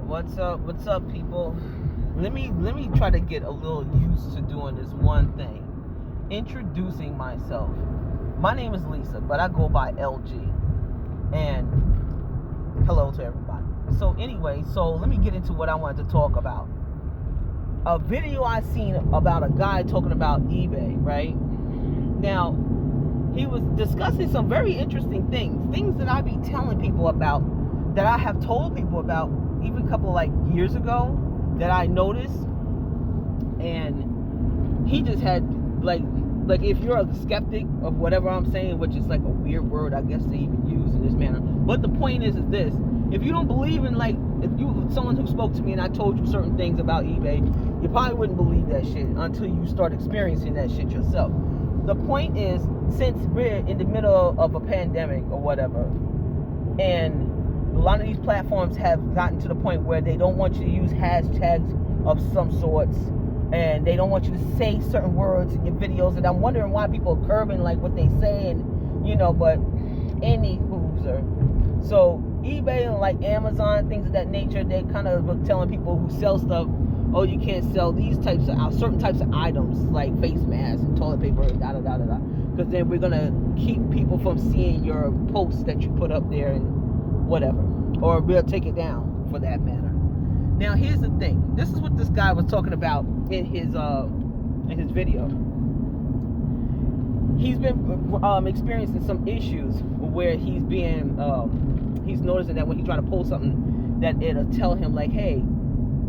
What's up? What's up, people? Let me try to get a little used to doing this one thing. Introducing myself. My name is Lisa, but I go by LG. And hello to everybody. So anyway, let me get into what I wanted to talk about. A video I seen about a guy talking about eBay, right? Now, he was discussing some very interesting things that I be telling people about, that I have told people about even a couple years ago, that I noticed. And he just had like if you're a skeptic of whatever I'm saying, which is like a weird word I guess to even use in this manner, but the point is this: if you don't believe in, if you someone who spoke to me and I told you certain things about eBay, you probably wouldn't believe that shit until you start experiencing that shit yourself. The point is, since we're in the middle of a pandemic or whatever, and a lot of these platforms have gotten to the point where they don't want you to use hashtags of some sorts, and they don't want you to say certain words in your videos, and I'm wondering why people are curbing what they say, and but any hooser. So eBay and Amazon, things of that nature, they kind of were telling people who sell stuff, oh, you can't sell these types of certain types of items like face masks and toilet paper and because then we're gonna keep people from seeing your posts that you put up there and whatever, or we'll take it down for that matter. Now here's the thing. This is what this guy was talking about in his video. He's been experiencing some issues where he's noticing that when he try to post something, that it'll tell him hey,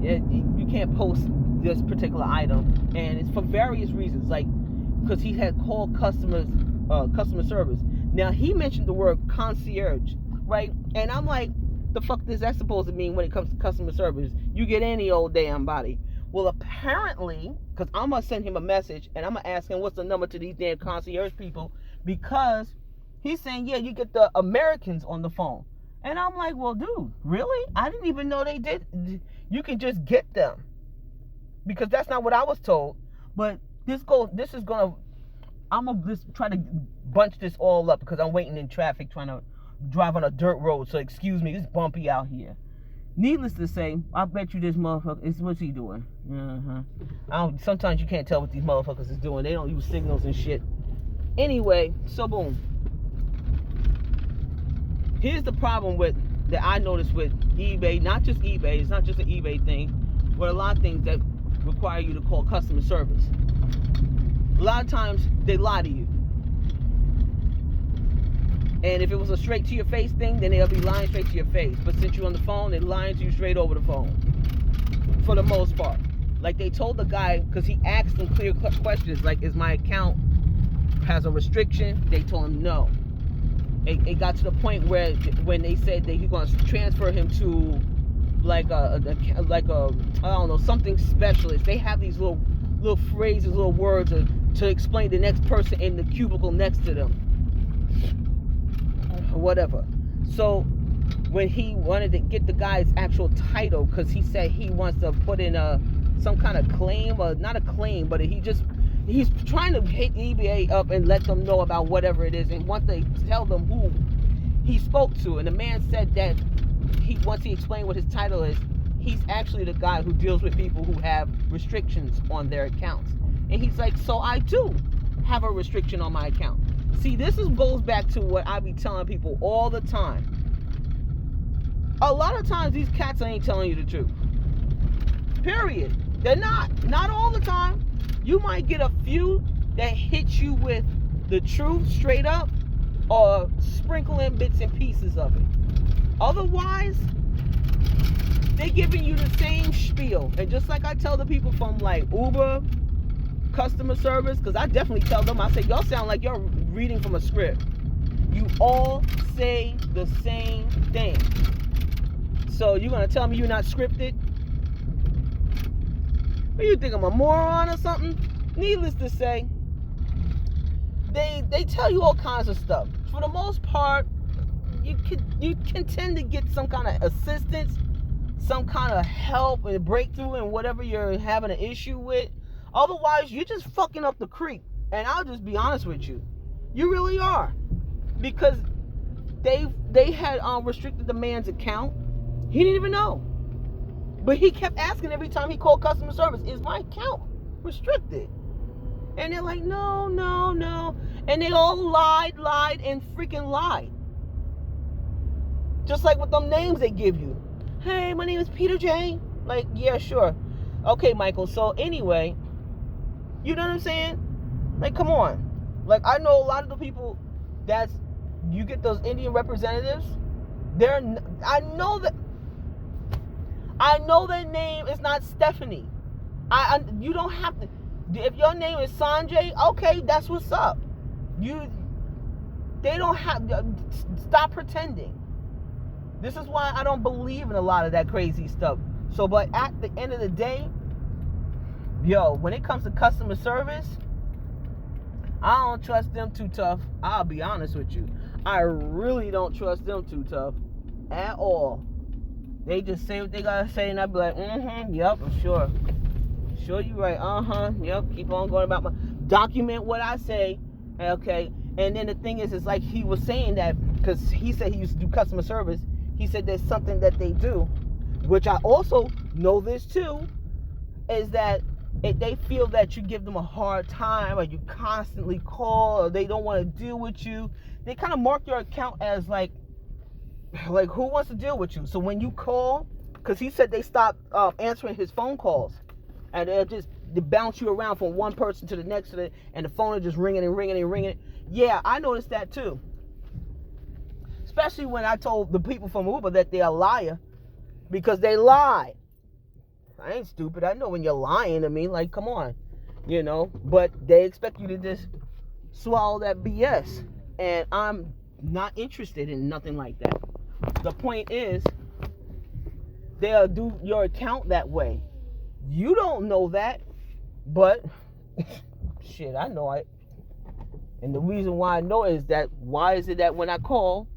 you can't post this particular item, and it's for various reasons, because he had called customer service. Now he mentioned the word concierge, right? And I'm like, the fuck is that supposed to mean when it comes to customer service? You get any old damn body. Well, apparently, because I'm gonna send him a message and I'm gonna ask him what's the number to these damn concierge people, because he's saying, yeah, you get the Americans on the phone. And I'm like, well, dude, really? I didn't even know they did. You can just get them, because that's not what I was told. But I'm gonna just try to bunch this all up, because I'm waiting in traffic trying to drive on a dirt road. So excuse me, it's bumpy out here. Needless to say, I bet you this motherfucker is, what's he doing? Sometimes you can't tell what these motherfuckers is doing. They don't use signals and shit. Anyway, so boom. Here's the problem that I noticed with eBay. Not just eBay. It's not just an eBay thing, but a lot of things that require you to call customer service. A lot of times they lie to you. And if it was a straight to your face thing, then they'll be lying straight to your face. But since you're on the phone, they're lying to you straight over the phone, for the most part. They told the guy, because he asked them clear questions, is my account has a restriction? They told him no. It got to the point where when they said that he's going to transfer him to I don't know, something specialist. They have these little phrases, little words to explain the next person in the cubicle next to them, whatever. So when he wanted to get the guy's actual title, because he said he wants to put in some kind of claim, or not a claim, but he's trying to hit eBay up and let them know about whatever it is, and once they tell them who he spoke to, and the man said that once he explained what his title is, he's actually the guy who deals with people who have restrictions on their accounts. And he's like, so I too have a restriction on my account. See, goes back to what I be telling people all the time. A lot of times these cats ain't telling you the truth. Period. They're not all the time. You might get a few that hit you with the truth straight up, or sprinkle in bits and pieces of it. Otherwise, they're giving you the same spiel. And just like I tell the people from Uber customer service, because I definitely tell them, I say, y'all sound like you're reading from a script. You all say the same thing. So you're gonna tell me you're not scripted? What, you think I'm a moron or something? Needless to say, they tell you all kinds of stuff. For the most part, you can tend to get some kind of assistance, some kind of help and breakthrough in whatever you're having an issue with. Otherwise, you're just fucking up the creek. And I'll just be honest with you. You really are. Because they had restricted the man's account. He didn't even know. But he kept asking every time he called customer service, is my account restricted? And they're like, no, no, no. And they all lied, and freaking lied. Just like with them names they give you. Hey, my name is Peter J. Like, yeah, sure. Okay, Michael. So anyway, you know what I'm saying? Like, come on. Like, I know a lot of the people that's, you get those Indian representatives, I know their name is not Stephanie. You don't have to, if your name is Sanjay, okay, that's what's up. They don't have, stop pretending. This is why I don't believe in a lot of that crazy stuff. So, but at the end of the day, when it comes to customer service, I don't trust them too tough. I'll be honest with you. I really don't trust them too tough at all. They just say what they gotta say, and I be like, yep, sure. Sure, you right. Yep, keep on going about document what I say. Okay. And then the thing is, it's like he was saying that, because he said he used to do customer service. He said there's something that they do, which I also know this too, is that if they feel that you give them a hard time, or you constantly call, or they don't want to deal with you, they kind of mark your account as like who wants to deal with you? So when you call, because he said they stopped answering his phone calls, and they bounce you around from one person to the next, and the phone is just ringing and ringing and ringing. Yeah, I noticed that too. Especially when I told the people from Uber that they're a liar, because they lie. I ain't stupid. I know when you're lying to me. Like, come on, But they expect you to just swallow that BS, and I'm not interested in nothing like that. The point is, they'll do your account that way. You don't know that, but shit, I know it. And the reason why I know is that, why is it that when I call,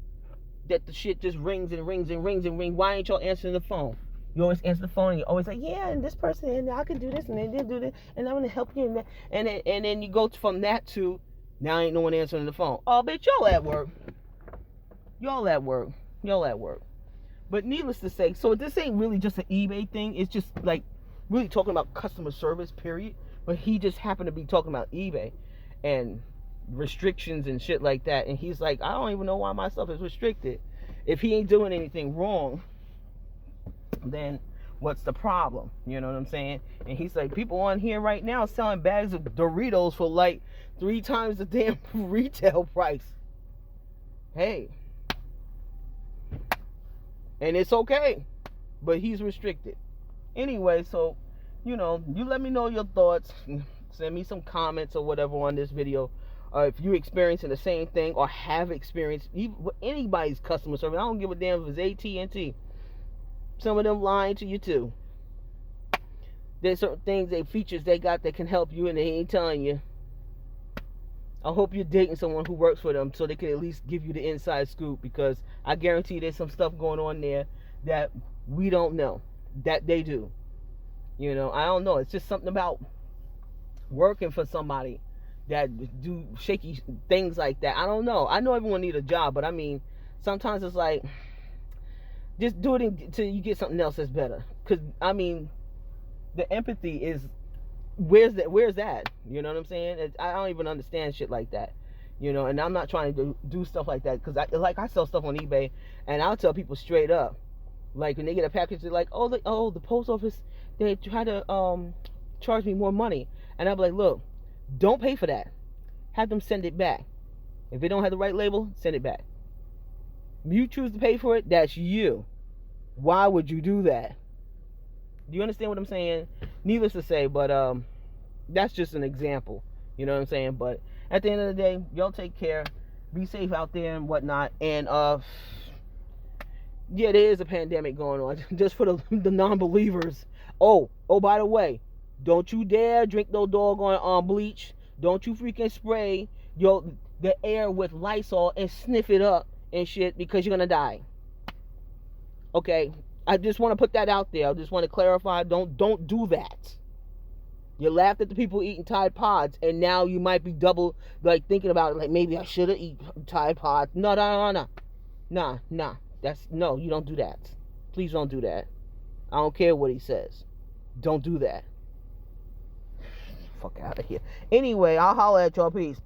that the shit just rings and rings and rings and rings? Why ain't y'all answering the phone? You always answer the phone, and you're always like, yeah, and this person, and I can do this, and they did do this, and I'm gonna help you, and that, and then you go from that to, now ain't no one answering the phone. Oh, bitch, y'all at work. Y'all at work. But needless to say, so this ain't really just an eBay thing. It's just like really talking about customer service, period. But he just happened to be talking about eBay and restrictions and shit like that. And he's like, I don't even know why my stuff is restricted. If he ain't doing anything wrong, then what's the problem? You know what I'm saying? And he's like, people on here right now selling bags of Doritos for like 3 times the damn retail price. Hey. And it's okay. But he's restricted. Anyway, so, you let me know your thoughts. Send me some comments or whatever on this video. If you're experiencing the same thing or have experienced anybody's customer service. I don't give a damn if it's AT&T. Some of them lying to you too. There's certain things, features they got that can help you, and they ain't telling you. I hope you're dating someone who works for them, so they can at least give you the inside scoop, because I guarantee there's some stuff going on there that we don't know, that they do. I don't know. It's just something about working for somebody that do shaky things like that. I don't know. I know everyone need a job, but I mean, sometimes it's like, just do it until you get something else that's better. Because, I mean, the empathy is, where's that? You know what I'm saying? I don't even understand shit like that. And I'm not trying to do stuff like that, because I sell stuff on eBay, and I'll tell people straight up, like when they get a package, they're like, the post office, they try to charge me more money, and I'll be like, look, don't pay for that. Have them send it back. If they don't have the right label, send it back. You choose to pay for it, that's you. Why would you do that? Do you understand what I'm saying? Needless to say, but that's just an example. You know what I'm saying? But at the end of the day, y'all take care. Be safe out there and whatnot. And yeah, there is a pandemic going on. Just for the non-believers. Oh, by the way, don't you dare drink no doggone bleach. Don't you freaking spray the air with Lysol and sniff it up and shit, because you're gonna die. Okay, I just want to put that out there. I just want to clarify. Don't do that. You laughed at the people eating Tide Pods, and now you might be double thinking about it. Like, maybe I should have eaten Tide Pods. No. Nah. No, you don't do that. Please don't do that. I don't care what he says. Don't do that. Fuck out of here. Anyway, I'll holler at y'all. Peace.